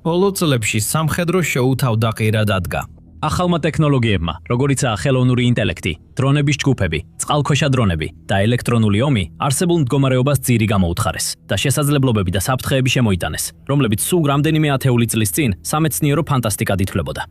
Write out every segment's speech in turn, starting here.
ბოლო წლებში სამხედრო შოუ თავდაყირად ადგა. ახალმა ტექნოლოგიებმა, როგორიცაა ხელოვნური ინტელექტი, დრონების ჯგუფები, წყალქვეშა დრონები და ელექტრონული ომი, არსებულ მდგომარეობას ძირი გამოუთხარეს და შესაძლებლობები და საფრთხეები შემოიტანეს, რომლებიც სულ რამდენიმე ათეული წლის წინ სამეცნიერო ფანტასტიკად ითვლებოდა.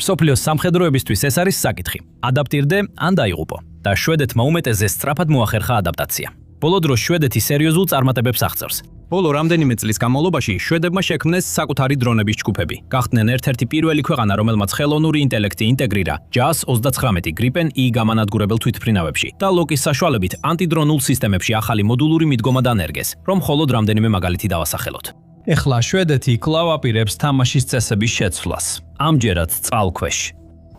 მსოფლიოს სამხედროებისთვის ეს არის საკითხი. ადაპტირდე ან დაიღუპო და შვედეთმა უმეტესზე სწრაფად მოახერხა ადაპტაცია. ბოლო დროს შვედეთი სერიოზულ წარმატებებს აღწევს. ბოლო რამდენიმე წლის განმავლობაში შვედებმა შექმნეს საკუთარი დრონების ჯგუფები. გახდნენ ერთ-ერთი პირველი ქვეყანა, რომელმაც ხელოვნური ინტელექტი ინტეგრირა JAS 39 Gripen E გამანადგურებელ თვითმფრინავებში და ლოკის საშუალებით ანტიდრონულ სისტემებში ახალი მოდულური მიდგომა დანერგეს, რომ მხოლოდ რამდენიმე მაგალითი დავასახელოთ. ეხლა შვედეთი კვლავ აპირებს თამაშის წესების შეცვლას. ამჯერად წყალქვეშ.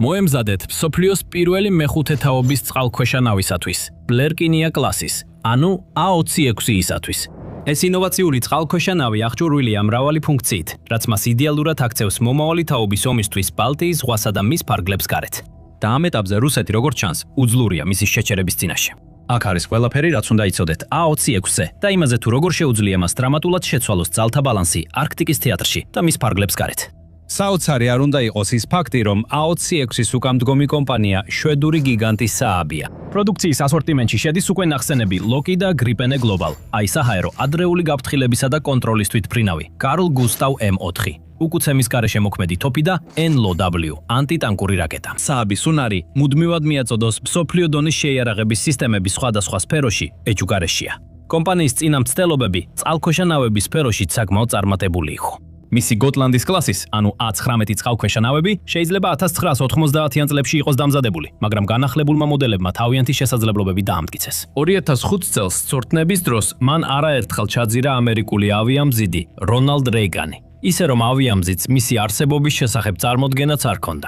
მოემზადეთ მსოფლიოს პირველი მეხუთე თაობის წყალქვეშა ნავისათვის, ბლერკინია კლასის, ანუ A26-ისათვის. ეს ინოვაციური წყალქვეშა ნავი აღჭურვილია მრავალი ფუნქციით, რაც მას იდეალურად აქცევს მომავალი თაობის ომისთვის ბალტიის ზღვასა და მის ფარგლებს გარეთ. და ამ ეტაპზე რუსეთი, როგორც ჩანს, უძლურია მისი შეჩერების წინაშე. აქ არის ყველაფერი, რაც უნდა იცოდეთ A26-ზე და იმაზე თუ როგორ შეუძლია მას დრამატულად შეცვალოს ძალთა ბალანსი არქტიკის თეატრში და მის ფარგლებს გარეთ. საოცარი არ უნდა იყოს ის ფაქტი, რომ A26-ის უკამდგომი კომპანია შვედური გიგანტი Saabია. პროდუქციის ასორტიმენტში შედის უკვე ნახსენები Lockheed და Gripen Global, აისაჰაერო ადრეული გაფრთხილებისა და კონტროლის თვითმფრინავი, Carl Gustav M4, უკუცემის გარეშე მოქმედი თოფი და NLW, ანტიტანკური რაკეტა. Saabის უნარი მუდმივად მიაწოდოს მსოფლიო დონის შეიარაღების სისტემების სხვადასხვა სფეროში ეჯუგარეშია. კომპანიის წინამცდელობები წყალქვეშა ნავების სფეროშიც საკმაოდ წარმატებული იყო. მისი გოტლანდის კლასის, ანუ A19 წყალქვეშა ნავები შეიძლება 1990-იან წლებში იყოს დამზადებული, მაგრამ განახლებულმა მოდელებმა თავიანთი შესაძლებლობები დაამტკიცეს. 2005 წელს წვრთნების დროს მან არაერთხელ ჩაძირა ამერიკული ავიამზიდი რონალდ რეიგანი, ისე რომ ავიამზიდს მისი არსებობის შესახებ წარმოდგენაც არ ჰქონდა.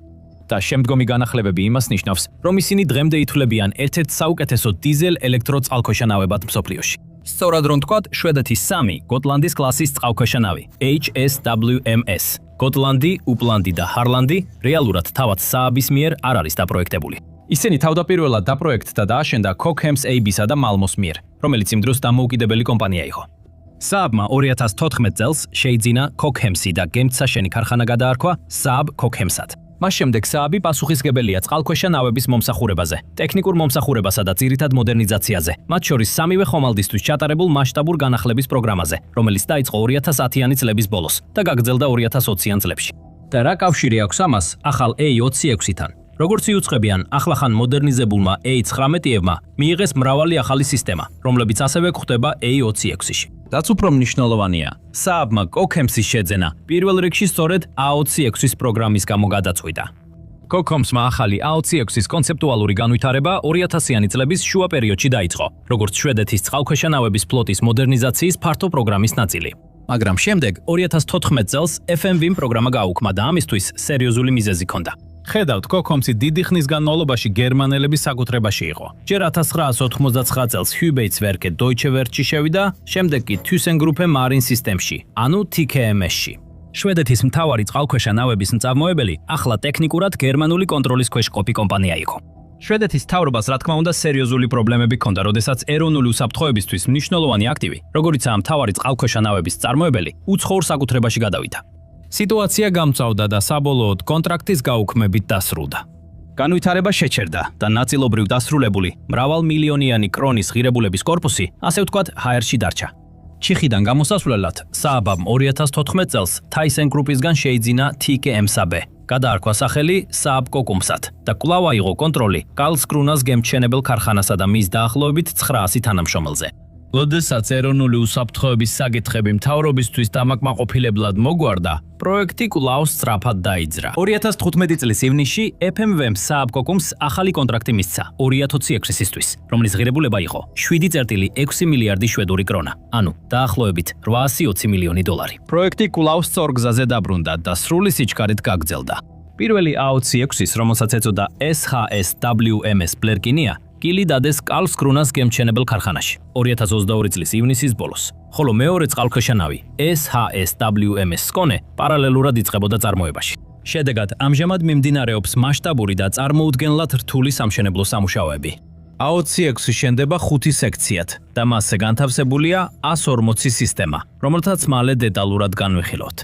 და შემდგომი განახლებები იმას ნიშნავს, რომ ისინი დღემდე ითვლებიან ერთ-ერთ საუკეთესო დიზელ ელექტრო წყალქვეშა ნავებად მსოფლიოში. სწორად რომ თქვათ, შვედეთის 3 გოტლანდის კლასის წყალქვეშა ნავი HSWMS, გოტლანდი, უპლანდი და ჰარლანდი რეალურად თავად Saabის მიერ არ არის დაპროექტებული. ისინი თავდაპირველად დაპროექტდა და აშენდა Cocham's AB-სა და Malmos მიერ, რომელიც იმ დროს დამოუკიდებელი კომპანია იყო. Saabმა 2014 წელს შეიძინა Cocham's-ი და გემთსაშენი ქარხანა გადაარქვა Saab Cocham's-ად. მას შემდეგ Saab პასუხისმგებელია წყალქვეშა ნავების მომსახურებაზე, ტექნიკურ მომსახურებასა და ძირითად მოდერნიზაციაზე, მათ შორის სამივე ხომალდისთვის ჩატარებულ მასშტაბურ განახლების პროგრამაზე, რომელიც დაიწყო 2010-იანი წლების ბოლოს და გაგრძელდა 2020-იან წლებში. და რა კავშირი აქვს ამას ახალ A26-თან? როგორც იუწყებიან, ახლახან მოდერნიზებულმა A19-ებმა მიიღეს მრავალი ახალი სისტემა, რომლებიც ასევე გვხვდება A26-ში. რაც უფრო მნიშვნელოვანია, Saabმა Cocham's-ის შეძენა პირველ რიგში სწორედ A26-ის პროგრამის გამო გადაწყვიტა. Cocham's-მა ახალი A26-ის კონცეპტუალური განვითარება 2000-იანი წლების შუა პერიოდში დაიწყო, როგორც შვედეთის წყალქვეშა ნავების ფლოტის მოდერნიზაციის ფართო პროგრამის ნაწილი. მაგრამ შემდეგ 2014 წელს FMV-მ პროგრამა გააუქმა და ამისთვის სერიოზული მიზეზი ჰქონდა. ხედავთ, Cocham's-ი დიდი ხნის განმავლობაში გერმანელების საკუთრებაში იყო. ჯერ 1999 წელს Hübeitzwerke Deutsche Werftში შევიდა, შემდეგ კი ThyssenKrupp Marine Systemsში, ანუ TKMS-ში. შვედეთის მთავარი წყალქვეშა ნავების მწარმოებელი ახლა ტექნიკურად გერმანული კონტროლის ქვეშ ყოფი კომპანია იყო. შვედეთის მთავრობას რა თქმა უნდა სერიოზული პრობლემები ჰქონდა, როდესაც ეროვნული უსაფრთხოებისთვის მნიშვნელოვანი აქტივი, როგორიცაა მთავარი წყალქვეშა ნავების მწარმოებელი, უცხოურ საკუთრებაში გადავიდა. სიტუაცია გამწვავდა და საბოლოოდ კონტრაქტის გაუქმებით დასრულდა. განვითარება შეჩერდა და ნაწილობრივ დასრულებული მრავალმილიონიანი კრონის ღირებულების კორპუსი, ასე ვთქვათ, ჰაერში დარჩა. ჩიხიდან გამოსასვლელად Saabამ 2014 წელს ThyssenKruppისგან შეიძინა TKMS-AB, გადაარქვა სახელი Saab Cocham's-ად და კვლავ აიღო კონტროლი კარლსკრუნას გემთჩენებელ ქარხანასა და მის დაახლოებით 900 თანამშრომელზე. როდესაც ეროვნული უსაფრთხოების საკითხები მთავრობისთვის დამაკმაყოფილებლად მოგვარდა, პროექტი კვლავ სწრაფად დაიძრა. 2015 წლის ივნისში FMV-მ Saab Cocham's ახალი კონტრაქტი მისცა 2026-ისთვის, რომლის ღირებულება იყო 7.6 მილიარდი შვედური კრონა, ანუ დაახლოებით 820 მილიონი დოლარი. პროექტი კვლავ სწორ გზაზე დაბრუნდა და სრული სიჩქარით გაგრძელდა. პირველი A26-ის, რომელსაც ეწოდა SHSWMS ბლერკინია, კილი დადეს კარლსკრუნას გემთჩენებელ ქარხანაში 2022 წლის ივნისის ბოლოს, ხოლო მეორე წყალქვეშა ნავი SHSWMS სკონე პარალელურად იწყებოდა წარმოებაში. შედეგად ამჟამად მიმდინარეობს მასშტაბური და წარმოუდგენლად რთული სამშენებლო სამუშაოები. A26 შენდება 5 სექციად და მასზე განთავსებულია A40 სისტემა, რომელთაც მალე დეტალურად განვიხილავთ.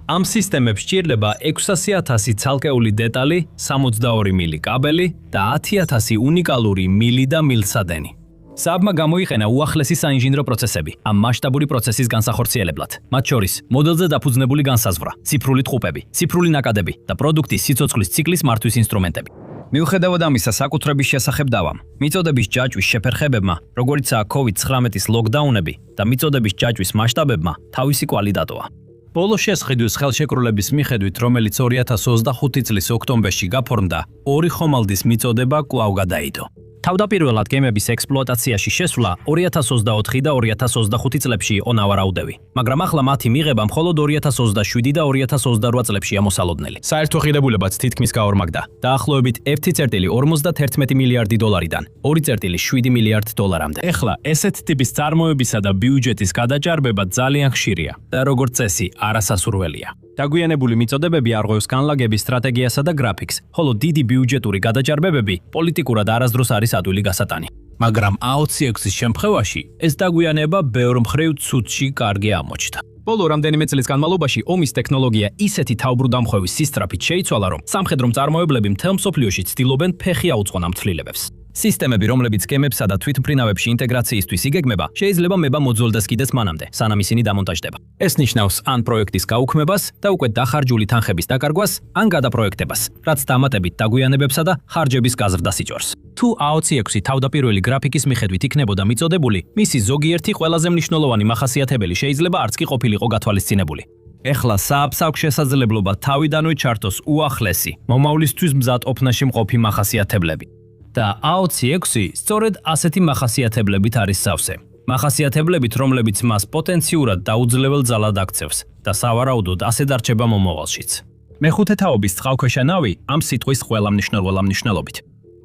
ამ სისტემებს სჭირდება 600,000 ცალკეული დეტალი, 62 მილი კაბელი და 10,000 უნიკალური მილი და მილსადენი. Saabმა გამოიყენა უახლესი საინჟინრო პროცესები ამ მასშტაბური პროცესის განსახორციელებლად. მათ შორის მოდელზე დაფუძნებული განსაზღვრა, ციფრული ტყუპები, ციფრული ნაკადები და პროდუქტის სიცოცხლის ციკლის მართვის ინსტრუმენტები. მიუხედავად ამისა, საკუთრების შესახებ დავამ. მიწოდების ჯაჭვის შეფერხებებმა, როგორიცაა COVID-19-ის ლოკდაუნები და მიწოდების ჯაჭვის მასშტაბებმა თავისი კვალი დატოვა. ბოლო შესყიდვის ხელშეკრულების მიხედვით, რომელიც 2025 წლის ოქტომბერში გაფორმდა, 2 ხომალდის მიწოდება კვლავ გადაიდო. თავდაპირველად გემების ექსპლუატაციაში შესვლა 2024 და 2025 წლებში იყო ნავარაუდევი, მაგრამ ახლა მათი მიღება მხოლოდ 2027 და 2028 წლებშია მოსალოდნელი. საერთო ღირებულებაც თითქმის გაორმაგდა. დაახლოებით 1,51 მილიარდი დოლარიდან 2,7 მილიარდ დოლარამდე. ეხლა ესეთ ტიპის წარმოებისა და ბიუჯეტის გადაჭარბება ძალიან ხშირია და როგორც წესი, არასასურველია. დაგვიანებული მიწოდებები არღვევს განლაგების სტრატეგიასა და გრაფიკს, ხოლო დიდი ბიუჯეტური გადაჭარბებები პოლიტიკურად არასდროს არის ადვილი გასატანი. მაგრამ AOC6-ის შემთხვევაში ეს დაგვიანება ბევრ მხრივ ცუდში კარგი ამოჩნდა. ბოლო რამდენიმე წლის განმავლობაში ომის ტექნოლოგია ისეთი თავბრუდამხვევის სისწრაფით შეიცვალა, რომ სამხედრო მწარმოებლები მთელ მსოფლიოში ცდილობენ ფეხი აუწყონ ამ ცვლილებებს. სისტემები, რომლებიც გემებსა და თვითმფრინავებში ინტეგრაციისთვის იგეგმება, შეიძლება მება მოძველდეს კიდეც მანამდე, სანამ ისინი დამონტაჟდება. ეს ნიშნავს ან პროექტის გაუქმებას და უკვე დახარჯული თანხების დაკარგვას, ან გადაპროექტებას, რაც დამატებით დაგვიანებებსა და ხარჯების გაზრდას იჭერს. თუ AOC6 თავდაპირველი გრაფიკის მიხედვით იქნებოდა მიწოდებული, მისი ზოგიერთი ყველაზე მნიშვნელოვანი მახასიათებელი შეიძლება არც კი ყოფილიყო გათვალისწინებული. ეხლა Saabs აქვს შესაძლებლობა თავიდანვე ჩართოს უახლესი, მომავლისთვის მზად ოფნაში მყოფი მახასიათებლები. და AOC6 სწორედ ასეთი მახასიათებლებით არის სავსე. მახასიათებლებით, რომლებიც მას პოტენციურად დაუძლებელ ძალად აქცევს და სავარაუდოდ ასე დარჩება მომავალშიც. მეხუთე თაობის წყალქვეშა ნავი ამ სიტყვის ყველა მნიშვნელობით.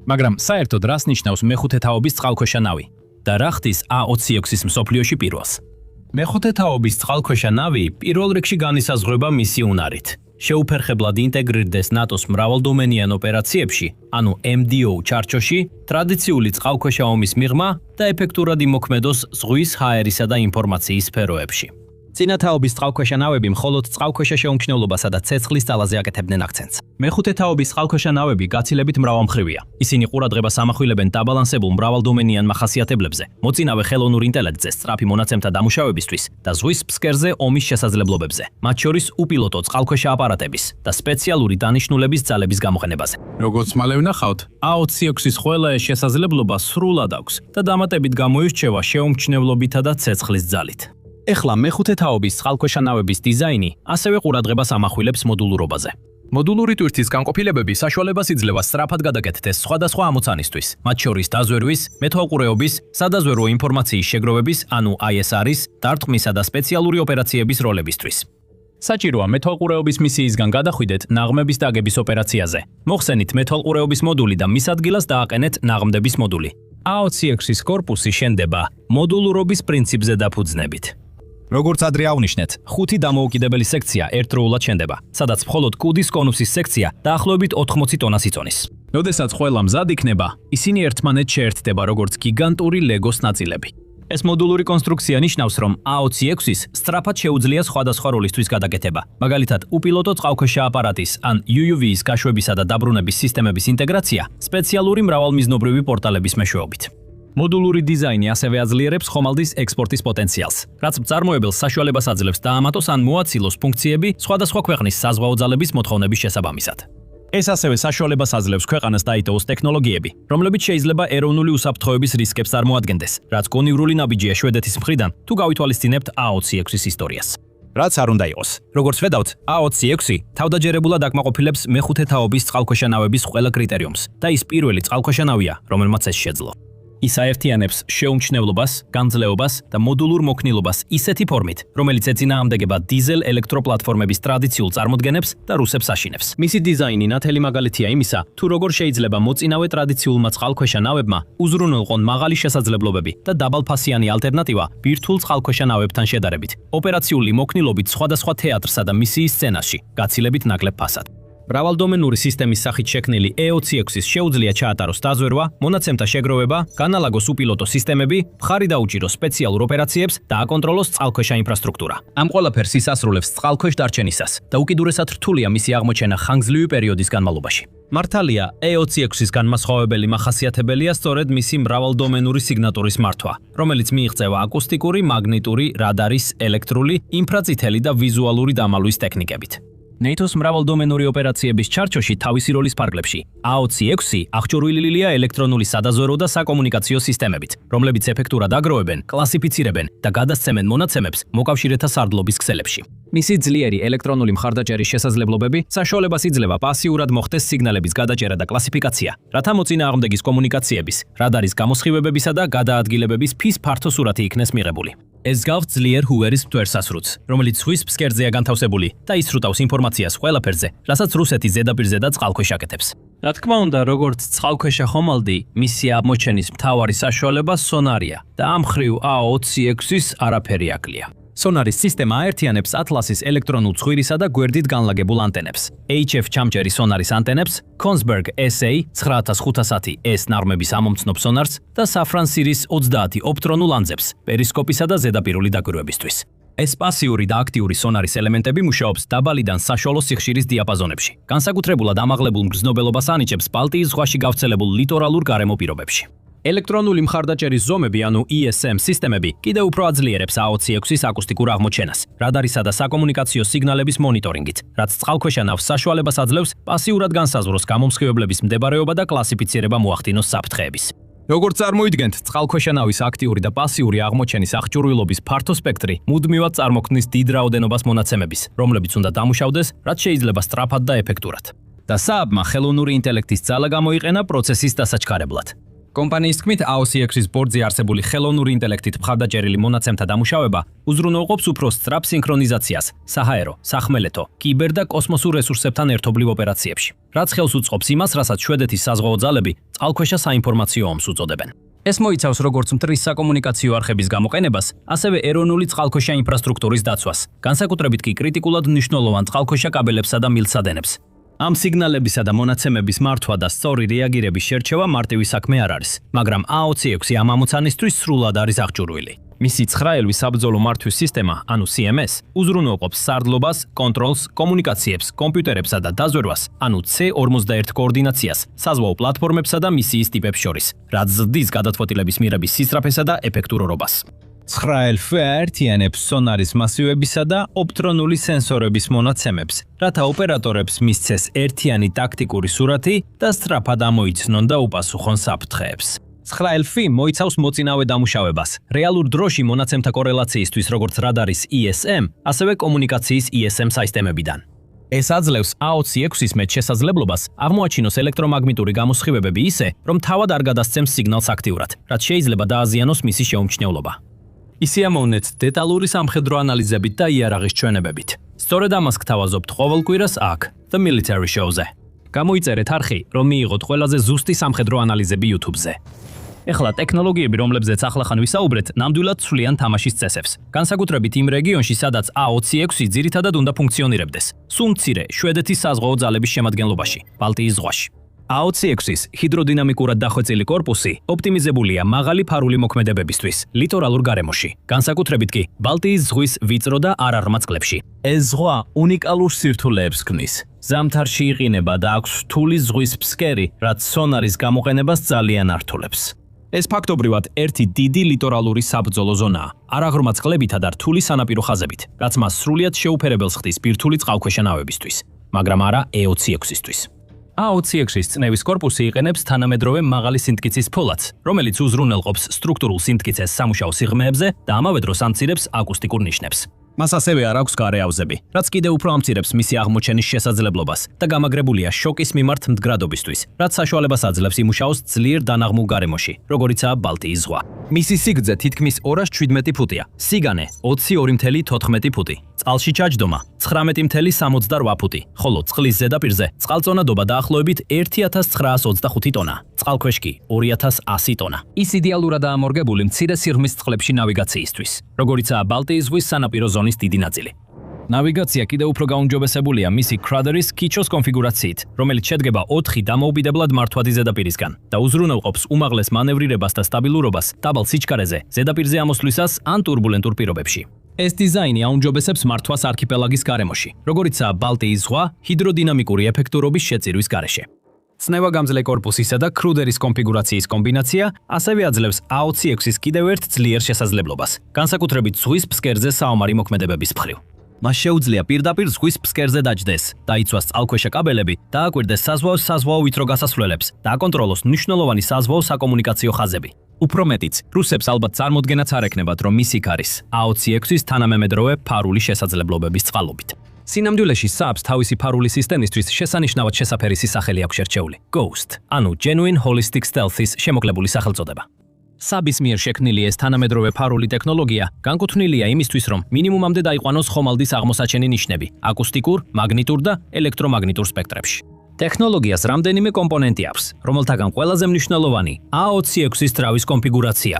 მაგრამ საერთოდ რას ნიშნავს მეხუთე თაობის წყალქვეშა ნავი? და რა ხდის AOC6-ის მსოფლიოში პირველს? მეხუთე თაობის წყალქვეშა ნავი პირველ რიგში განისაზღვრება მისი უნარით. შეუფერხებლად ინტეგრირდეს ნატოს მრავალდომენიან ოპერაციებში, ანუ MDO ჩარჩოში, ტრადიციული წყალქვეშა ომის მიღმა და ეფექტურად იმოქმედოს ზღვის, ჰაერისა და ინფორმაციის სფეროებში. წინა თაობის წყალქვეშა ნავები მხოლოდ წყალქვეშა შეუმჩნევლობასა და ცეცხლის ძალაზე აკეთებდნენ აქცენტს. მეხუთე თაობის წყალქვეშა ნავები გაცილებით მრავალმხრივია. ისინი ყურადღებას ამახვილებენ დაბალანსებულ მრავალდომენიან მახასიათებლებზე, მოწინავე ხელოვნურ ინტელექტზე, სწრაფი მონაცემთა დამუშავებისთვის და ზღვის ფსკერზე ომის შესაძლებლობებზე, მათ შორის უპილოტო წყალქვეშა აპარატების და სპეციალური დანიშნულების ძალების გამოყენებაზე. როგორც მალე ვნახავთ, AOC6-ის ყველა ეს შესაძლებლობა სრულად აქვს და დამატებით გამოირჩევა შეუმჩნევლობითა და ცეცხლის ძალით. ეხლა მეხუთე თაობის წყალქვეშა ნავების დიზაინი ასევე ყურადღებას ამახვილებს მოდულურობაზე. მოდულური ტვირთის განყოფილებები საშუალებას იძლევა სწრაფად გადაკეთდეს სხვადასხვა ამოცანისთვის, მათ შორის დაზვერვის, მეთვალყურეობის, სადაზვერვო ინფორმაციის შეგროვების, ანუ ISR-ის, დარტყმისა და სპეციალური ოპერაციების როლებისთვის. საჭიროა მეთვალყურეობის მისიისგან გადახვიდეთ ნაღმების დაგების ოპერაციაზე. მოხსენით მეთვალყურეობის მოდული და მის ადგილას დააყენეთ ნაღმდების მოდული. AOC6-ის კორპუსი შენდება მოდულურობის პრინციპზე დაფუძნებით. როგორც ადრე ავნიშნეთ, 5 დამოუკიდებელი სექცია ერთდროულად შენდება, სადაც მხოლოდ კუდის კონუსის სექცია დაახლოებით 80 ტონას იწონის. როდესაც ყველა მზად იქნება, ისინი ერთმანეთს შეერთდება როგორც გიგანტური ლეგოს ნაწილები. ეს მოდულური კონსტრუქცია ნიშნავს, რომ AOC6-ის სწრაფად შეუძლია სხვადასხვა როლისთვის გადაკეთება. მაგალითად, უპილოტო წყალქვეშა აპარატის ან UUV-ის გაშვებისა და დაბრუნების სისტემების ინტეგრაცია სპეციალური მრავალმიზნობრივი პორტალების მეშვეობით. მოდულური დიზაინი ასევე აძლიერებს ხომალდის ექსპორტის პოტენციალს, რაც მწარმოებელს საშუალებას აძლევს დაამატოს ან მოაცილოს ფუნქციები სხვადასხვა ქვეყნის საზღვაო ძალების მოთხოვნების შესაბამისად. ეს ასევე საშუალებას აძლევს ქვეყანას დაიტოვოს ტექნოლოგიები, რომლებიც შეიძლება ეროვნული უსაფრთხოების რისკებს წარმოადგენდეს, რაც გონივრული ნაბიჯია შვედეთის მხრიდან, თუ გავითვალისწინებთ AOC6-ის ისტორიას. რაც არ უნდა იყოს. როგორც ხედავთ, AOC6 თავდაჯერებულად აკმაყოფილებს მეხუთე თაობის წყალქვეშა ნავების ყველა კრიტერიუმს და ის პირველი წყალქვეშა ნავია, რომელმაც ეს შეძლო. ის აერთიანებს შეუმჩნევლობას, განძლეობას და მოდულურ მოქნილობას ისეთი ფორმით, რომელიც ეწინააღმდეგება დიზელ ელექტროპლატფორმების ტრადიციულ წარმოდგენებს და რუსებს აშინებს. მისი დიზაინი ნათელი მაგალითია იმისა, თუ როგორ შეიძლება მოწინავე ტრადიციულმა წყალქვეშა ნავებმა უზრუნველყონ მაღალი შესაძლებლობები და დაბალფასიანი ალტერნატივა ბირთვულ წყალქვეშა ნავებთან შედარებით, ოპერაციული მოქნილობით სხვადასხვა თეატრსა და მისიის სცენაში, გაცილებით ნაკლებ ფასად. მრავალდომენური სისტემის სახით შექმნილი E26-ის შეუძლია ჩაატაროს დაზვერვა, მონაცემთა შეგროვება, განალაგოს უპილოტო სისტემები, მხარი დაუჭიროს სპეციალურ ოპერაციებს და აკონტროლოს წყალქვეშა ინფრასტრუქტურა. ამ ყველაფერს ის ასრულებს წყალქვეშ დარჩენისას და უკიდურესად რთულია მისი აღმოჩენა ხანგრძლივი პერიოდის განმავლობაში. მართალია, E26-ის განმასხვავებელი მახასიათებელია სწორედ მისი მრავალდომენური სიგნატურის მართვა, რომელიც მიიღწევა აკუსტიკური, მაგნიტური, რადარის, ელექტრული, ინფრაწითელი და ვიზუალური დამალვის ტექნიკებით. NATO-ს მრავალდომენური ოპერაციების ჩარჩოში თავისი როლის ფარგლებში. A26 აღჭურვილია ელექტრონული სადაზვერვო და საკომუნიკაციო სისტემებით, რომლებიც ეფექტურად აგროვებენ, კლასიფიცირებენ და გადასცემენ მონაცემებს მოკავშირეთა სარდლობის ქსელებში. მისი ძლიერი ელექტრონული მხარდაჭერის შესაძლებლობები საშუალებას იძლევა პასიურად მოხდეს სიგნალების გადაჭერა და კლასიფიკაცია, რათა მოწინააღმდეგის კომუნიკაციების, რადარის გამოსხივებებისა და გადაადგილებების ფის-ფართო სურათი იქნეს მიღებული. ეს გავს ძლიერ ჰუვერის მტვერსასრუთს, რომელიც ზღვის ფსკერზეა განთავსებული და ისრუტავს ინფორმაციას ყველაფერზე, რასაც რუსეთის ზედაპირზე და წყალქვეშ აკეთებს. რა თქმა უნდა, როგორც წყალქვეშა ხომალდი, მისი აღმოჩენის მთავარი საშუალება სონარია და ამ მხრივ A26-ის არაფერი აკლია. სონარის სისტემა აერთიანებს ატლასის ელექტრონულ ცხვირისა და გვერდით განლაგებულ ანტენებს, HF ჩამჭერი სონარის ანტენებს, Kongsberg SA 9510S ნაღმების ამომცნობ სონარს და Safran Series 30 ოპტრონულ ანძებს, პერისკოპისა და ზედაპირული დაკვირვებისთვის. ეს პასიური და აქტიური სონარის ელემენტები მუშაობს დაბალიდან საშუალო სიხშირის დიაპაზონებში. განსაკუთრებულად ამაღლებულ მგრძნობელობას ანიჭებს ბალტიის ზღვაში გავრცელებულ ლიტორალურ გარემო პირობებში. ელექტრონული მხარდაჭერის ზომები, ანუ ESM სისტემები, კიდევ უფრო აძლიერებს A26-ის აკუსტიკურ აღმოჩენას, რადარისა და საკომუნიკაციო სიგნალების მონიტორინგით, რაც წყალქვეშა ნავს საშუალებას აძლევს პასიურად განსაზღვროს გამომსხივებლების მდებარეობა და კლასიფიცირება მოახდინოს საფრთხეების. როგორც წარმოიდგენთ, წყალქვეშა ნავის აქტიური და პასიური აღმოჩენის აღჭურვილობის ფართო სპექტრი მუდმივად წარმოქმნის დიდ რაოდენობას მონაცემების, რომლებიც უნდა დამუშავდეს, რაც შეიძლება სწრაფად და ეფექტურად. და სააბმა ხელოვნური ინტელექტის ძალა გამოიყენა პროცესის დასაჩქარებლად. კომპანიის თქმით, A26-ის ბორდზე არსებული ხელოვნური ინტელექტით მხარდაჭერილი მონაცემთა დამუშავება უზრუნველყოფს უფრო სწრაფ სინქრონიზაციას საჰაერო, სახმელეთო, კიბერ და კოსმოსურ რესურსებთან ერთობლივ ოპერაციებში, რაც ხელს უწყობს იმას, რასაც შვედეთის საზღვაო ძალები წყალქვეშა საინფორმაციო ომს უწოდებენ. ეს მოიცავს როგორც მტრის საკომუნიკაციო არხების გამოყენებას, ასევე ეროვნული წყალქვეშა ინფრასტრუქტურის დაცვას, განსაკუთრებით კი კრიტიკულად მნიშვნელოვან წყალქვეშა კაბელებსა და მილსადენებს. ამ სიგნალებისა და მონაცემების მართვა და სწორი რეაგირების შერჩევა მარტივი საქმე არ არის, მაგრამ A26 ამ ამოცანისთვის სრულად არის აღჭურვილი. მისი 9-ელვი საბრძოლო მართვის სისტემა, ანუ CMS, უზრუნველყოფს სარდლობას, კონტროლს, კომუნიკაციებს, კომპიუტერებსა და დაზვერვას, ანუ C51 კოორდინაციას, საზღვაო პლატფორმებსა და მისიის ტიპებს შორის, რაც ზრდის გადაწყვეტილების მიღების სისწრაფესა და ეფექტურობას. 9-ელვი აერთიანებს სონარის მასივებისა და ოპტრონული სენსორების მონაცემებს, რათა ოპერატორებს მისცეს ერთიანი ტაქტიკური სურათი და სწრაფად ამოიცნონ და უპასუხონ საფრთხეებს. 9-ელვი მოიცავს მოწინავე დამუშავებას, რეალურ დროში მონაცემთა კორელაციისთვის როგორც რადარის ESM, ასევე კომუნიკაციის ESM სისტემებიდან. ეს აძლევს A26-ის მეტ შესაძლებლობას აღმოაჩინოს ელექტრომაგნიტური გამოსხივებები ისე, რომ თავად არ გადასცემს სიგნალს აქტიურად, რაც შეიძლება დააზიანოს მისი შეუმჩნევლობა. ისიამოვნეთ დეტალური სამხედრო ანალიზებით და იარაღის ჩვენებებით. სწორედ ამას გთავაზობთ ყოველ კვირას აქ, The Military Show-ზე. გამოიწერეთ არხი, რომ მიიღოთ ყველაზე ზუსტი სამხედრო ანალიზები YouTube-ზე. ეხლა ტექნოლოგიები, რომლებზეც ახლახან ვისაუბრეთ, ნამდვილად ცვლიან თამაშის წესებს. განსაკუთრებით იმ რეგიონში, სადაც A26 ძირითადად უნდა ფუნქციონირებდეს. სულ მცირე შვედეთის საზღვაო ძალების შემადგენლობაში, ბალტიის ზღვაში. A26-ის ჰიდროდინამიკურად დახვეწილი კორპუსი ოპტიმიზებულია მაღალი ფარული მოქმედებებისთვის ლიტორალურ გარემოში, განსაკუთრებით კი ბალტიის ზღვის ვიწრო და არაღრმა წყლებში. ეს ზღვა უნიკალურ სირთულეებს ქმნის. ზამთარში იყინება და აქვს რთული ზღვის ფსკერი, რაც სონარის გამოყენებას ძალიან ართულებს. ეს ფაქტობრივად ერთი დიდი ლიტორალური საბრძოლო ზონაა, არაღრმა წყლებითა და რთული სანაპირო ხაზებით, რაც მას სრულიად შეუფერებელს ხდის ბირთვული წყალქვეშა ნავებისთვის, მაგრამ არა E26-ისთვის. A26-ის წნევის კორპუსი იყენებს თანამედროვე მაღალი სინტკიცის ფოლადს, რომელიც უზრუნველყოფს სტრუქტურულ სინტკიცეს სამუშაო სიღრმეებზე და ამავე დროს ამცირებს აკუსტიკურ ნიშნებს. მას ასევე არ აქვს გარე ავზები, რაც კიდევ უფრო ამცირებს მისი აღმოჩენის შესაძლებლობას და გამაგრებულია შოკის მიმართ მდგრადობისთვის, რაც საშუალებას აძლევს იმუშაოს ძლიერ დანაღმულ გარემოში, როგორიცაა ბალტიის ზღვა. მისი სიგრძე თითქმის 217 ფუტია, სიგანე 22.14 ფუტი, წყალში ჩაჯდომა 19.68 ფუტი, ხოლო წყლის ზედაპირზე წყალწონადობა დაახლოებით 1925 ტონა, წყალქვეშ კი 2100 ტონა. ის იდეალურადაა მორგებული მცირე სიღრმის წყლებში ნავიგაციისთვის, როგორიცაა ბალტიის ზღვის სანაპირო ზონის დიდი ნაწილი. ნავიგაცია კიდევ უფრო გაუმჯობესებულია მისი Crudder-ის Kichos კონფიგურაციით, რომელიც შედგება 4 დამოუკიდებლად მართვადი ზედაპირისგან და უზრუნველყოფს უმაღლეს მანევრირებას და სტაბილურობას დაბალ სიჩქარეზე, ზედაპირზე ამოსვლისას ან турბულენტურ პირობებში. ეს დიზაინი აუმჯობესებს მართვას არქიპელაგის გარემოში, როგორიცაა ბალტიის ზღვა ჰიდროდინამიკური ეფექტურობის შეწირვის გარეშე. წნევაგამძლე კორპუსისა და Crudder-ის კონფიგურაციის კომბინაცია ასევე აძლევს A26-ის კიდევ ერთ ძლიერ შესაძლებლობას, განსაკუთრებით ზღვის ფსკერზე საომარი მოქმედებების მხრივ. მას შეუძლია პირდაპირ ზღვის ფსკერზე დაჯდეს, დაიცვას წყალქვეშა კაბელები, დააკვირდეს საზღვაო ვიწრო გასასვლელებს და აკონტროლოს მნიშვნელოვანი საზღვაო საკომუნიკაციო ხაზები. უფრო მეტიც, რუსებს ალბათ წარმოდგენაც არ ექნებათ, რომ მის იქ არის A26-ის თანამემედროვე ფარული შესაძლებლობების წყალობით. სინამდვილეში SAABs თავისი ფარული სისტემისთვის შესანიშნავად შესაფერისი სახელი აქვს შერჩეული Ghost, ანუ Genuine Holistic Stealth-ის შემოკლებული სახელწოდება. SAAB-ის მიერ შექმნილი ეს თანამედროვე ფარული ტექნოლოგია განკუთვნილია იმისთვის, რომ მინიმუმამდე დაიყვანოს ხომალდის აღმოსაჩენი ნიშნები აკუსტიკურ, მაგნიტურ და ელექტრომაგნიტურ სპექტრებში. ტექნოლოგიას რამდენიმე კომპონენტი აქვს, რომელთაგან ყველაზე მნიშვნელოვანი A26-ის ძრავის კონფიგურაცია.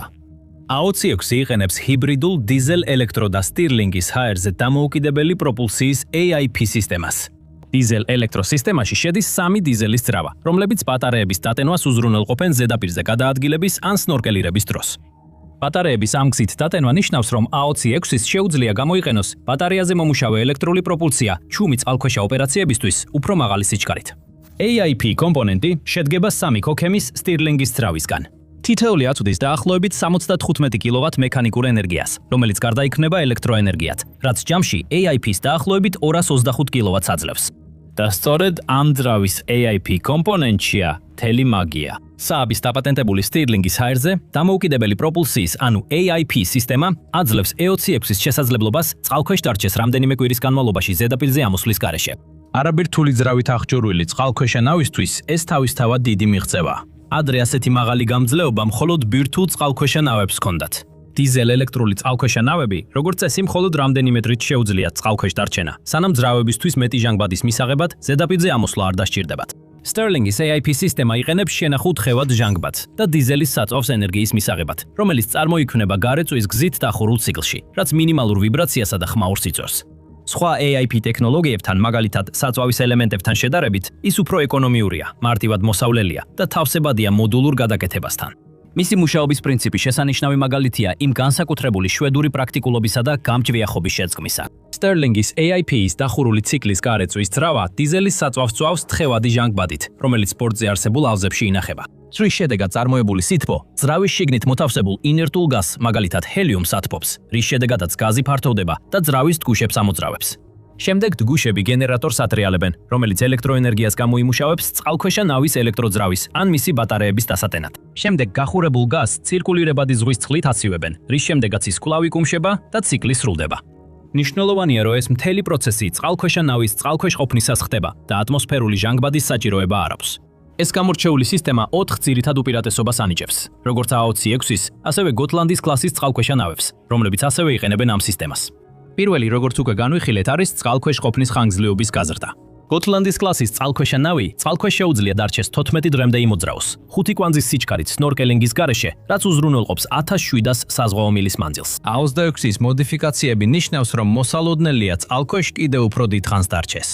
A26 იყენებს ჰიბრიდულ დიზელ ელექტრო და Stirling-ის HR-ზე დამოუკიდებელი პროპულსიის AIP სისტემას. დიზელ ელექტრო სისტემაში შედის 3 დიზელის ძრავა, რომლებიც ბატარეების დატენვას უზრუნველყოფენ ზედაპირზე გადაადგილების ან სნორკელირების დროს. ბატარეების ამ გზით დატენვა ნიშნავს, რომ A26-ის შეუძლია გამოიყენოს ბატარეაზე მომუშავე ელექტრული პროპულსია ჩუმი წყალქვეშა ოპერაციებისთვის უფრო მაღალი სიჩქარით. AIP კომპონენტი შედგება 3 ქოქემის Stirling-ის ძრავისგან. თითოეული აწვდის დაახლოებით 75 კილოვატ მექანიკურ ენერგიას, რომელიც გარდაიქმნება ელექტროენერგიად, რაც ჯამში AIP-ს დაახლოებით 225 კილოვატს აძლევს. და სწორედ ამ ძრავის AIP კომპონენტია მთელი მაგია. SAAB-ის დაპატენტებული Stirling-ის HR-ზე დამოუკიდებელი პროპულსიის, ანუ AIP სისტემა აძლევს A26-ის შესაძლებლობას წყალქვეშ დარჩეს რამდენიმე კვირის განმავლობაში ზედაპირზე ამოსვლის გარეშე. არაბირთული ძრავით აღჭურვილი წყალქვეშა ნავისთვის ეს თავისთავად დიდი მიღწევა. ადრე ასეთი მაღალი გამძლეობა მხოლოდ ბირთვულ წყალქვეშა ნავებს ჰქონდათ. დიზელ ელექტრული წყალქვეშა ნავები, როგორც წესი, მხოლოდ რამდენიმე დრით შეუძლიათ წყალქვეშ დარჩენა, სანამ ძრავებისთვის მეტი ჟანგბადის მისაღებად ზედაპირზე ამოსვლა არ დასჭირდებათ. Stirling-ის AIP სისტემა იყენებს შენახულ თხევად ჟანგბადს და დიზელის საწვავს ენერგიის მისაღებად, რომელიც წარმოიქმნება გარეწვის გზით დახურულ ციკლში, რაც მინიმალურ ვიბრაციასა და ხმაურს იწვევს. სხვა AIP ტექნოლოგიებთან, მაგალითად, საწვავის ელემენტებთან შედარებით, ის უფრო ეკონომიურია, მარტივად მოსავლელია და თავსებადია მოდულურ გადაკეთებასთან. მისი მუშაობის პრინციპი შესანიშნავი მაგალითია იმ განსაკუთრებული შვედური პრაქტიკულობისა და გამჭვიახობის შეძგმისა. Stirling-ის AIP-ის დახურული ციკლის გარეწვის ძრავა დიზელის საწვავს წვავს თხევადი ჟანგბადით, რომელიც ბორტზე არსებულ ავზებში ინახება. წვის შედეგად წარმოებული სითბო ძრავის შიგნით მოთავსებულ ინერტულ გაზს, მაგალითად ჰელიუმს ათბობს, რის შედეგადაც გაზი ფართოვდება და ძრავის დგუშებს ამოძრავებს. შემდეგ დგუშები გენერატორს ატრიალებენ, რომელიც ელექტროენერგიას გამოიმუშავებს წყალქვეშა ნავის ელექტროძრავის ან მისი ბატარეების დასატენად. შემდეგ გახურებულ გაზს ცირკულირებადი ზღვის წყლით აცივებენ, რის შემდეგაც ის კვლავ იკუმშება და ციკლი სრულდება. ნიშნულოვანია, რომ ეს მთელი პროცესი წყალქვეშა ნავის წყალქვეშ ყოფნისას ხდება და ატმოსფერული ჟანგბადის საჭიროება არ აქვს. ეს გამორჩეული სისტემა 4 ძირითად უპირატესობას ანიჭებს, როგორც A26-ის, ასევე გოტლანდის კლასის წყალქვეშა ნავებს, რომლებიც ასევე იყენებენ ამ სისტემას. პირველი, როგორც უკვე განვიხილეთ, არის წყალქვეშ ყოფნის ხანგრძლივობის გაზრდა. გოტლანდის კლასის წყალქვეშა ნავი წყალქვეშ შეუძლია დარჩეს 14 დღემდე იმოძრაოს, 5 კვანძის სიჩქარით სნორკელინგის გარეშე, რაც უზრუნველყოფს 1700 საზღვაო მილის მანძილს. A26-ის მოდიფიკაციები ნიშნავს, რომ მოსალოდნელია წყალქვეშ კიდევ უფრო დიდ ხანს დარჩეს.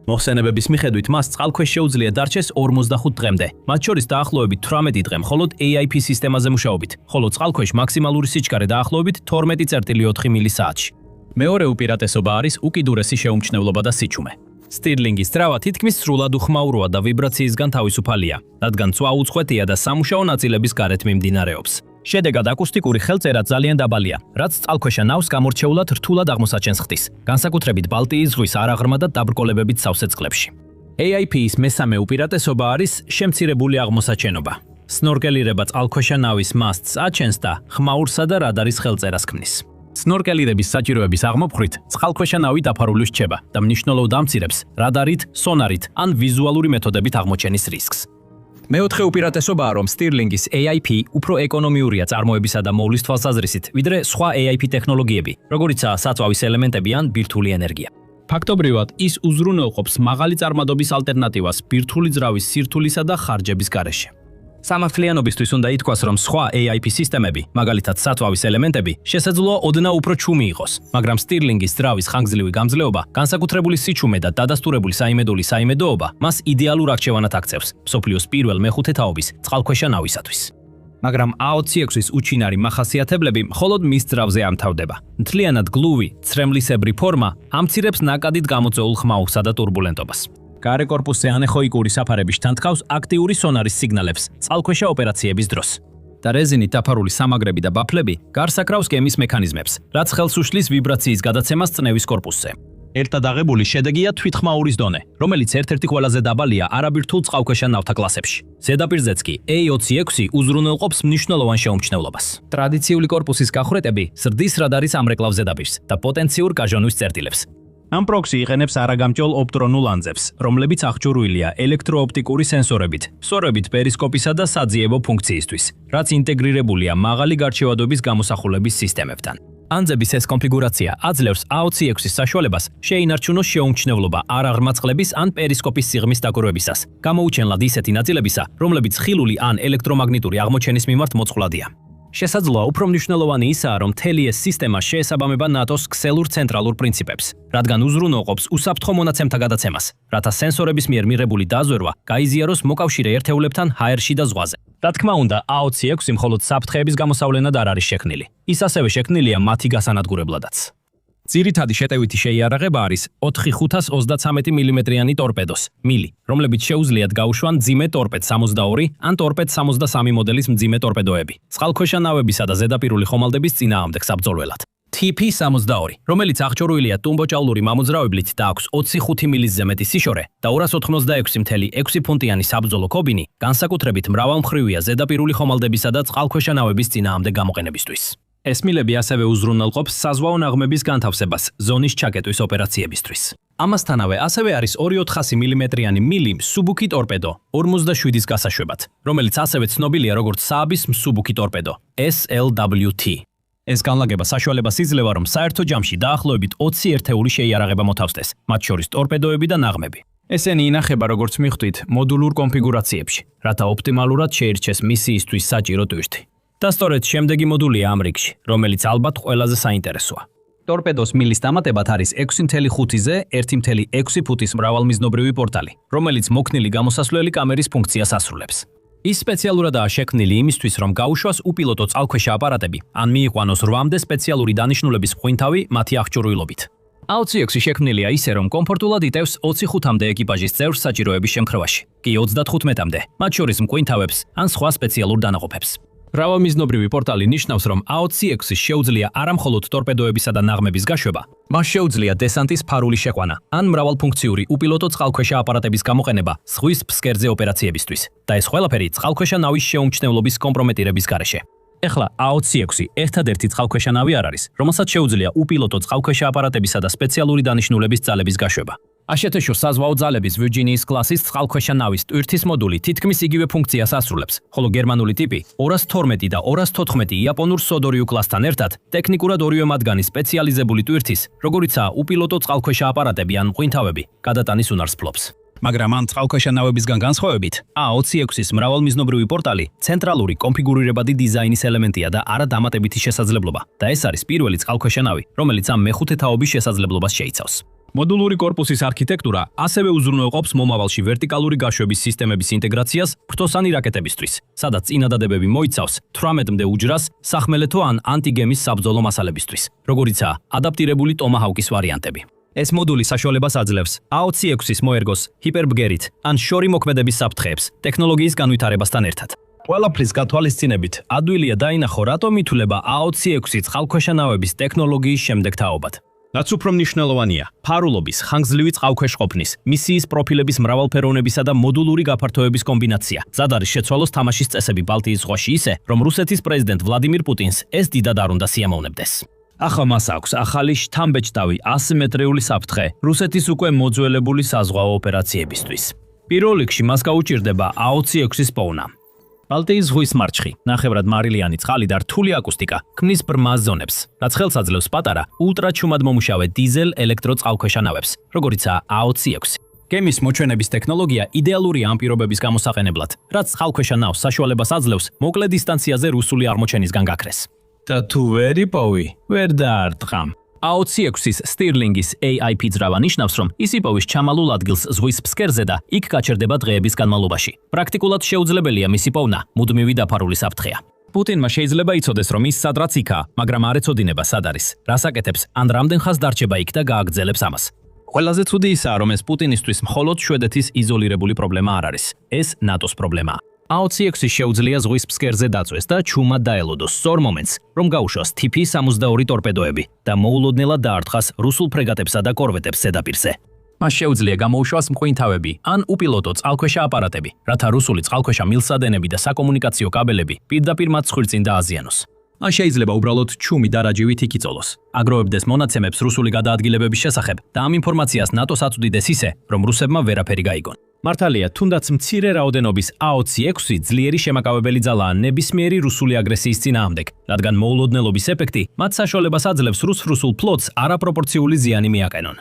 მოხსენებების მიხედვით მას წყალქვეშ შეუძლია დარჩეს 45 დღემდე, მათ შორის დაახლოებით 18 დღე მხოლოდ AIP სისტემაზე მუშაობით, ხოლო წყალქვეშ მაქსიმალური სიჩქარე დაახლოებით 12.4 მილი საათში. მეორე უპირატესობა არის უკიდურესი შეუმჩნევლობა და სიჩუმე. Stirling-ის ძრავა თითქმის სრულად უხმაუროა და ვიბრაციისგან თავისუფალია, რადგან წვა უწყვეტია და სამუშაო ნაწილების გარეთ მიმდინარეობს. შედეგად აკუსტიკური ხელწერა ძალიან დაბალია, რაც წყალქვეშა ნავს გამორჩეულად რთულად აღმოსაჩენს ხდის, განსაკუთრებით ბალტიის ზღვის არაღრმა და დაბრკოლებებით სავსე წყლებში. AIP-ის მესამე უპირატესობა არის შემცირებული აღმოსაჩენობა. სნორკელირება წყალქვეშა ნავის მასტს აჩენს და ხმაურსა და რადარის ხელწერას ქმნის. სნორკელირების საჭიროების აღმოფხვით წყალქვეშა ნავი დაფარული რჩება და მნიშვნელოვნად ამცირებს რადარით, სონარით ან ვიზუალური მეთოდებით აღმოჩენის რისკს. მეოთხე უპირატესობაა, რომ Stirling-ის AIP უფრო ეკონომიურია წარმოებისა და მოვლის თვალსაზრისით, ვიდრე სხვა AIP ტექნოლოგიები, როგორიცაა საწვავის ელემენტები ან ბირთვული ენერგია. ფაქტობრივად, ის უზრუნველყოფს მაღალი წარმადობის ალტერნატივას ბირთვული ძრავის სირთულისა და ხარჯების გარეშე. სამართლიანობისთვის უნდა ითქვას, რომ სხვა AIP სისტემები, მაგალითად სათვავის ელემენტები, შესაძლოა ოდნავ უფრო ჩუმი იყოს, მაგრამ Stirling-ის ძრავის ხანგრძლივი გამძლეობა, განსაკუთრებული სიჩუმე და დადასტურებული საიმედოული საიმედოობა მას იდეალურ არჩევანად აქცევს მსოფლიოს პირველ მეხუთე თაობის წყალქვეშა ნავისათვის. მაგრამ A26-ის უჩინარი მახასიათებლები მხოლოდ მის ძრავზე ამთავრდება. მთლიანად გლუვი, ცრემლისებრი ფორმა ამცირებს ნაკადით გამოწვეულ ხმაურსა და ტურბულენტობას. გარე კორპუსზე ანეხოიკური საფარების თანთქავს აქტიური სონარის სიგნალებს წყალქვეშა ოპერაციების დროს. და რეზინით დაფარული სამაგრები და ბაფლები გარს აკრავს გემის მექანიზმებს, რაც ხელს უშლის ვიბრაციის გადაცემას წნევის კორპუსზე. ერთად აღებული შედეგია თვითხმაურის დონე, რომელიც ერთ-ერთი ყველაზე დაბალია არაბირთულ წყალქვეშა ნავთა კლასებში. ზედაპირზეც კი A26 უზრუნველყოფს მნიშვნელოვან შეუმჩნევლობას. ტრადიციული კორპუსის გახვრეტები ზრდის რადარის ამრეკლავ ზედაპირს და პოტენციურ გაჟონვის წერტილებს. ამ პროქსი იყენებს არაგამჭოლ ოპტრონულ ანძებს, რომლებიც აღჭურვილია ელექტროოპტიკური სენსორებით, სწორებით პერისკოპისა და საძიებო ფუნქციისთვის, რაც ინტეგრირებულია მაღალი გარჩევადობის გამოსახულების სისტემებთან. ანძების ეს კონფიგურაცია აძლევს A26-ის საშუალებას შეინარჩუნოს შეუმჩნევლობა არაღრმაწყლების ან პერისკოპის სიღრმის დაკვირვებისას, გამოუჩენლად ისეთი ნაწილებისა, რომლებიც ხილული ან ელექტრომაგნიტური აღმოჩენის მიმართ მოწყვლადია. შესაძლოა უფრო მნიშვნელოვანი ისაა, რომ მთელი ეს სისტემა შეესაბამება ნატოს ქსელურ ცენტრალურ პრინციპებს, რადგან უზრუნველყოფს უსაფრთხო მონაცემთა გადაცემას, რათა სენსორების მიერ მიღებული დაზვერვა გაიზიაროს მოკავშირე ერთეულებთან ჰაერში და ზღვაზე. რა თქმა უნდა, A26 მხოლოდ საფრთხეების გამოსავლენად არ არის შექმნილი. ის ასევე შექმნილია მათი გასანადგურებლადაც. ძირითადი შეტევითი შეიარაღება არის 4-523 მმ-იანი ტორპედოს, მილი, რომლებიც შეუძლიათ გაუშვან მძიმე ტორპედ 62 ან ტორპედ 63 მოდელის მძიმე ტორპედოები, წყალქვეშა ნავებისა და ზედაპირული ხომალდების წინააღმდეგ საბრძოლველად. TP-62, რომელიც აღჭურვილია ტუმბოჭალური მამოძრავებლით და აქვს 25 მილისზე მეტი სიშორე და 286.6 ფუნტიანი საბრძოლო კობინი, განსაკუთრებით მრავალმხრივია ზედაპირული ხომალდებისა და წყალქვეშა ნავების წინააღმდეგ გამოყენებისთვის. ეს მილები ასევე უზრუნველყოფს საზღვაო ნაღმების განთავსებას ზონის ჩაკეტვის ოპერაციებისთვის. ამასთანავე ასევე არის 2.400 მმ-იანი მილი მსუბუქი ტორპედო 47-ის გასაშვებად, რომელიც ასევე ცნობილია როგორც სააბის მსუბუქი ტორპედო SLWT. ეს განლაგება საშუალებას იძლევა, რომ საერთო ჯამში დაახლოებით 20 ერთეული შეიარაღება მოთავსდეს, მათ შორის ტორპედოები და ნაღმები. ესენი ინახება როგორც მიხვდით მოდულურ კონფიგურაციებში, რათა ოპტიმალურად შეირჩეს მისიისთვის საჭირო ტვირთი. და სწორედ შემდეგი მოდულია ამ რიგში, რომელიც ალბათ ყველაზე საინტერესოა. ტორპედოს მილის დამატებად არის 6.5-ზე 1.6 ფუტის მრავალმიზნობრივი პორტალი, რომელიც მოქნილი გამოსასვლელი კამერის ფუნქციას ასრულებს. ის სპეციალურადაა შექმნილი იმისთვის, რომ გაუშვას უპილოტო წყალქვეშა აპარატები, ან მიიყვანოს 8-მდე სპეციალური დანიშნულების ხვინთავი მათი აღჭურვილობით. A26 შექმნილია ისე, რომ კომფორტულად იტევს 25-მდე ეკიპაჟის წევრს საჭიროების შემთხვევაში, კი 35-მდე, მათ შორის მკვინთავებს ან სხვა სპეციალურ დანაყოფებს. მრავალმიზნობრივი პორტალი ნიშნავს, რომ A26-ის შეუძლია არამხოლოდ ტორპედოებისა და ნაღმების გაშვება, მას შეუძლია დესანტის ფარული შეყვანა ან მრავალფუნქციური უპილოტო წყალქვეშა აპარატების გამოყენება ზღვის ფსკერზე ოპერაციებისთვის და ეს ყველაფერი წყალქვეშა ნავის შეუმჩნევლობის კომპრომეტირების გარეშე. ეხლა A26 ერთადერთი წყალქვეშა ნავი არ არის, რომელსაც შეუძლია უპილოტო წყალქვეშა აპარატებისა და სპეციალური დანიშნულების ძალების გაშვება. აშეთეშო საზღვაო ძალების ვირჯინიის კლასის წყალქვეშა ნავის ტვირთის მოდული თითქმის იგივე ფუნქციას ასრულებს, ხოლო გერმანული ტიპი 212 და 214 იაპონურ სოდორიუ კლასთან ერთად ტექნიკურად ორივე მათგანი სპეციალიზებული ტვირთის, როგორიცაა უპილოტო წყალქვეშა აპარატები ან მღვინთავები, გადატანის უნარს ფლობს. მაგრამ ამ წყალქვეშა ნავებისგან განსხვავებით, A26-ის მრავალმიზნობრივი პორტალი ცენტრალური კონფიგურირებადი დიზაინის ელემენტია და არა დამატებითი შესაძლებლობა, და ეს არის პირველი წყალქვეშა ნავი, რომელიც ამ მეხუთე თაობის შესაძლებლობას შეიცავს. მოდულური კორპუსის არქიტექტურა ასევე უზრუნველყოფს მომავალში ვერტიკალური გაშვების სისტემების ინტეგრაციას ფრთოსანი რაკეტებისთვის, სადაც წინადადებები მოიცავს 18-მდე უჯრას სახმელეთო ან ანტიგემის საბრძოლო მასალებისთვის, როგორიცაა ადაპტირებული ტომაჰავკის ვარიანტები. ეს მოდული საშუალებას აძლევს A26-ის მოერგოს ჰიპერბგერით ან შორი მოქმედების საფრთხეებს ტექნოლოგიის განვითარებასთან ერთად. ყველაფრის გათვალისწინებით ადვილია დაინახო, რატომ ითვლება A26 წყალქვეშა ნავების ტექნოლოგიის შემდეგ თაობად. რაც უფრო მნიშვნელოვანია, ფარულობის, ხანგრძლივი წყალქვეშყოფნის, მისიის პროფილების მრავალფეროვნებისა და მოდულური გაფართოების კომბინაცია. ზად არის შეცვალოს თამაშის წესები ბალტიის ზღვაში ისე, რომ რუსეთის პრეზიდენტ ვლადიმირ პუტინს ეს დიდად არ უნდა სიამოვნებდეს. ახლა მას აქვს ახალი შთამბეჭდავი ასიმეტრიული საფრთხე რუსეთის უკვე მოძველებული საზღვაო ოპერაციებისთვის. პირველ რიგში მას გაუჭირდება A26-ის პოვნა. ბალტიის ზღვის მარცხი, ნახევრად მარილიანი წყალი და რთული აკუსტიკა ქმნის ბრმას ზონებს, რაც ხელს აძლევს პატარა, ულტრაჩუმად მომუშავე დიზელ ელექტრო წყალქვეშა ნავებს, როგორიცაა A26. გემის მოჩვენების ტექნოლოგია იდეალურია ამ პირობების გამოსაყენებლად, რაც წყალქვეშა ნავს საშუალებას აძლევს მოკლე დისტანციაზე რუსული აღმოჩენისგან გაქრეს. და თუ ვერ იპოვი, ვერ დაარტყამ. AO-6-ის Stirling-ის AIP ძრავა ნიშნავს, რომ ის იპოვის ჩამალულ ადგილს ზღვის ფსკერზე და იქ გაჩერდება დღეების განმავლობაში. პრაქტიკულად შეუძლებელია მისი პოვნა, მუდმივი დაფარული საფრთხეა. პუტინმა შეიძლება იცოდეს, რომ ის სადღაც იქაა, მაგრამ არ ეცოდინება სად არის, რას აკეთებს, ან რამდენ ხანს დარჩება იქ და გააგრძელებს ამას. ყველაზე ცუდი ისაა, რომ ეს პუტინისთვის მხოლოდ შვედეთის იზოლირებული პრობლემა არ არის. ეს ნატოს პრობლემაა. AO-6-ის შეუძლია ზღვის ფსკერზე დაწვეს და ჩუმად დაელოდოს სწორ მომენტს, რომ გაუშვას TP-72 ტორპედოები და მოულოდნელად დაარტყას რუსულ ფრეგატებსა და კორვეტებს ზედაპირზე. მას შეუძლია გამოუშვას მღვინთავები ან უპილოტო წყალქვეშა აპარატები, რათა რუსული წყალქვეშა მილსადენები და საკომუნიკაციო კაბელები პირდაპირ მათ ცხვირწინ დააზიანოს. ან შეიძლება უბრალოდ ჩუმი დარაჯივით იქ იწოლოს. აგროვებდეს მონაცემებს რუსული გადაადგილებების შესახებ და ამ ინფორმაციას ნატოს აწვდიდეს ისე, რომ რუსებმა ვერაფერი გაიგონ. მართალია, თუნდაც მცირე რაოდენობის AO-6 ძლიერი შემაკავებელი ძალაა ნებისმიერი რუსული აგრესიის წინააღმდეგ, რადგან მოულოდნელობის ეფექტი მათ საშუალებას აძლევს რუსულ ფლოტს არაპროპორციული ზიანი მიაყენონ.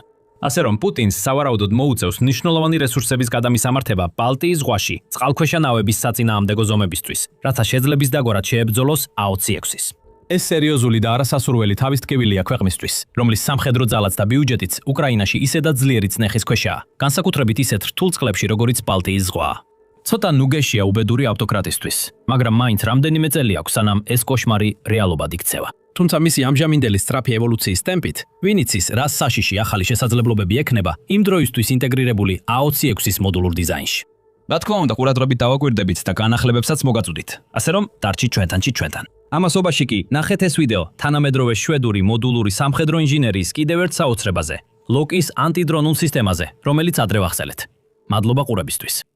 ასე რომ პუტინს სავარაუდოდ მოუწევს მნიშვნელოვანი რესურსების გადამისამართება ბალტიის ზღვაში წყალქვეშა ნავების საწინააღმდეგო ზომებისთვის, რათა შეძლების დაგვარად შეებრძოლოს AO-6-ის. ეს სერიოზული და არასასურველი თავისტკივილია ქვეყნისთვის, რომლის სამხედრო ძალაც და ბიუჯეტიც უკრაინაში ისედაც ძლიერი წნეხის ქვეშაა, განსაკუთრებით ისეთ რთულ წყლებში, როგორიც ბალტიის ზღვაა. ცოტა ნუგეშია უბედური ავტოკრატისთვის, მაგრამ მაინც რამდენიმე წელი აქვს, სანამ ეს კოშმარი რეალობად იქცევა. თუმცა მისი ამჟამინდელი სწრაფი ევოლუციის ტემპით, ვინ იცის, რა საშიში ახალი შესაძლებლობები ექნება იმ დროისთვის ინტეგრირებული AO-6-ის მოდულურ დიზაინში. რა თქმა უნდა, ყურადღებით დავაკვირდებით და განახლებებსაც მოგაწვდით, ასე რომ დარჩით ჩვენთან. ამასობაში კი ნახეთ ეს ვიდეო თანამედროვე შვედური მოდულური სამხედრო ინჟინერიის კიდევ ერთ საოცრებაზე, ლოკის ანტიდრონულ სისტემაზე, რომელიც ადრე ვახსენეთ. მადლობა ყურებისთვის.